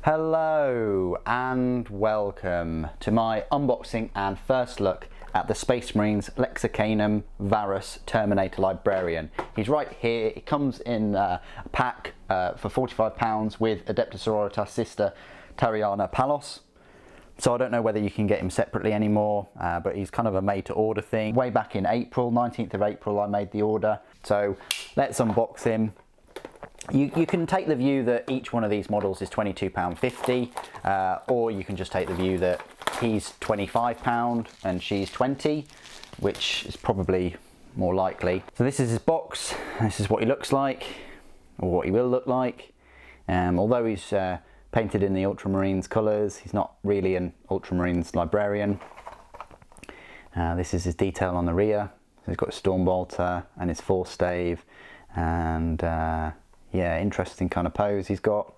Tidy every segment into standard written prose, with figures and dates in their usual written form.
Hello and welcome to my unboxing and first look at the Space Marines Lexicanum Varus Terminator Librarian. He's right here. It comes in a pack for £45 with Adeptus Sororitas sister Tariana Polus. So I don't know whether you can get him separately anymore, but he's kind of a made to order thing. Way back in April, 19th of April, I made the order. So let's unbox him. You can take the view that each one of these models is £22.50, or you can just take the view that he's £25 and she's 20, which is probably more likely. So this is his box. This is what he looks like, or what he will look like. Although he's painted in the Ultramarines colours, he's not really an Ultramarines librarian. This is his detail on the rear. So he's got a Stormbolter and his force stave, and yeah, interesting kind of pose he's got.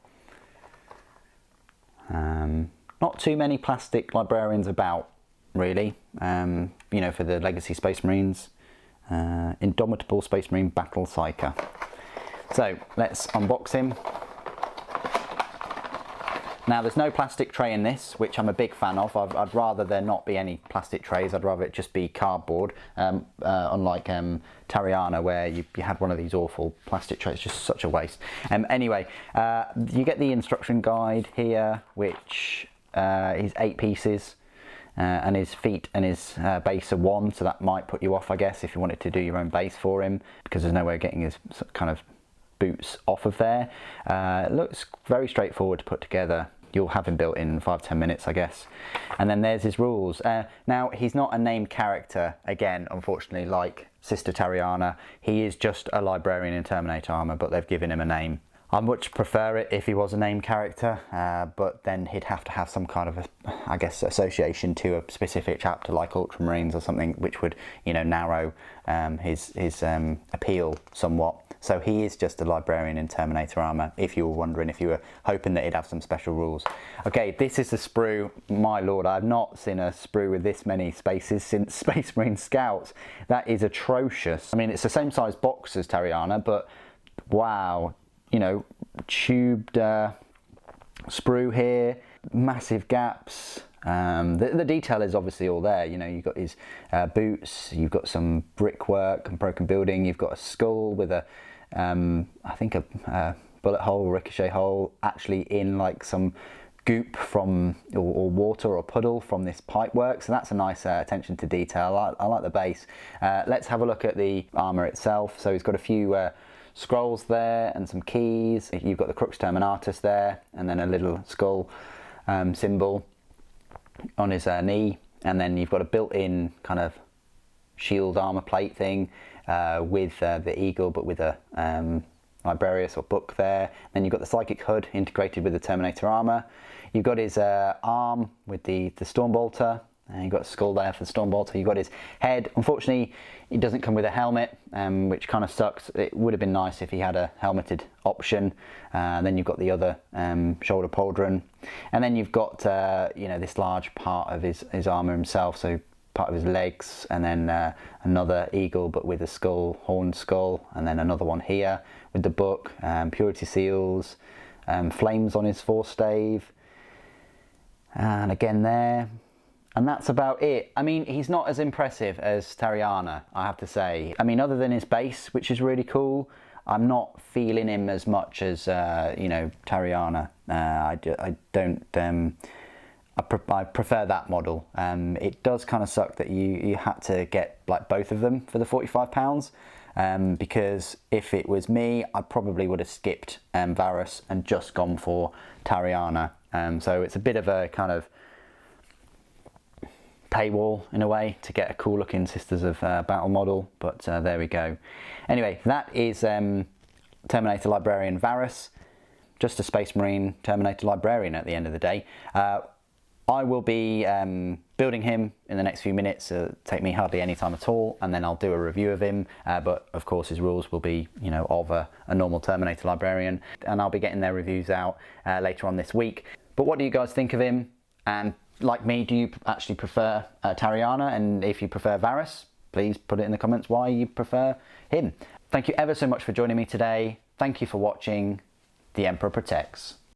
Not too many plastic librarians about, really, you know, for the Legacy Space Marines. Indomitable Space Marine Battle Psyker. So let's unbox him. Now there's no plastic tray in this, which I'm a big fan of. I'd rather there not be any plastic trays. I'd rather it just be cardboard, unlike Tariana, where you had one of these awful plastic trays. It's just such a waste. Anyway, you get the instruction guide here, which is 8 pieces, and his feet and his base are 1, so that might put you off, I guess, if you wanted to do your own base for him, because there's no way of getting his kind of boots off of there. It looks very straightforward to put together. You'll have him built in 5-10 minutes, I guess. And then there's his rules. Now, he's not a named character, again, unfortunately, like Sister Tariana. He is just a librarian in Terminator armour, but they've given him a name. I much prefer it if he was a named character, but then he'd have to have some kind of, I guess, association to a specific chapter, like Ultramarines or something, which would, you know, narrow his appeal somewhat. So he is just a librarian in Terminator armour, if you were wondering, if you were hoping that he'd have some special rules. Okay, this is the sprue. My lord, I've not seen a sprue with this many spaces since Space Marine Scouts. That is atrocious. I mean, it's the same size box as Tariana, but wow, you know, tubed sprue here, massive gaps. The detail is obviously all there. You know, you've got his boots, you've got some brickwork and broken building, you've got a skull with a, I think a bullet hole, ricochet hole, actually in like some goop from, or water or puddle from this pipe work. So that's a nice attention to detail. I like the base. Let's have a look at the armour itself. So he's got a few scrolls there and some keys. You've got the Crux Terminatus there, and then a little skull symbol on his knee, and then you've got a built-in kind of shield armor plate thing with the eagle, but with a librarius or book there. Then you've got the psychic hood integrated with the Terminator armor. You've got his arm with the Stormbolter, and you've got a skull there for the Stormbolter. You've got his head. Unfortunately, it doesn't come with a helmet, which kind of sucks. It would have been nice if he had a helmeted option. Then you've got the other shoulder pauldron, and then you've got you know, this large part of his armor himself, so part of his legs, and then another eagle but with a skull, horned skull, and then another one here with the book, purity seals, flames on his force stave, and again there. And that's about it. I mean, he's not as impressive as Tariana, I have to say. I mean, other than his base, which is really cool, I'm not feeling him as much as, you know, Tariana. I prefer that model. It does kind of suck that you had to get like both of them for the £45, because if it was me, I probably would have skipped Varus and just gone for Tariana. So it's a bit of a kind of paywall in a way to get a cool looking Sisters of Battle model, but there we go. Anyway, that is Terminator Librarian Varus, just a Space Marine Terminator Librarian at the end of the day. I will be building him in the next few minutes. It'll take me hardly any time at all, and then I'll do a review of him, but of course his rules will be, you know, of a normal Terminator Librarian, and I'll be getting their reviews out later on this week. But what do you guys think of him? And like me, do you actually prefer Tariana? And if you prefer Varus, please put it in the comments why you prefer him. Thank you ever so much for joining me today. Thank you for watching. The Emperor protects.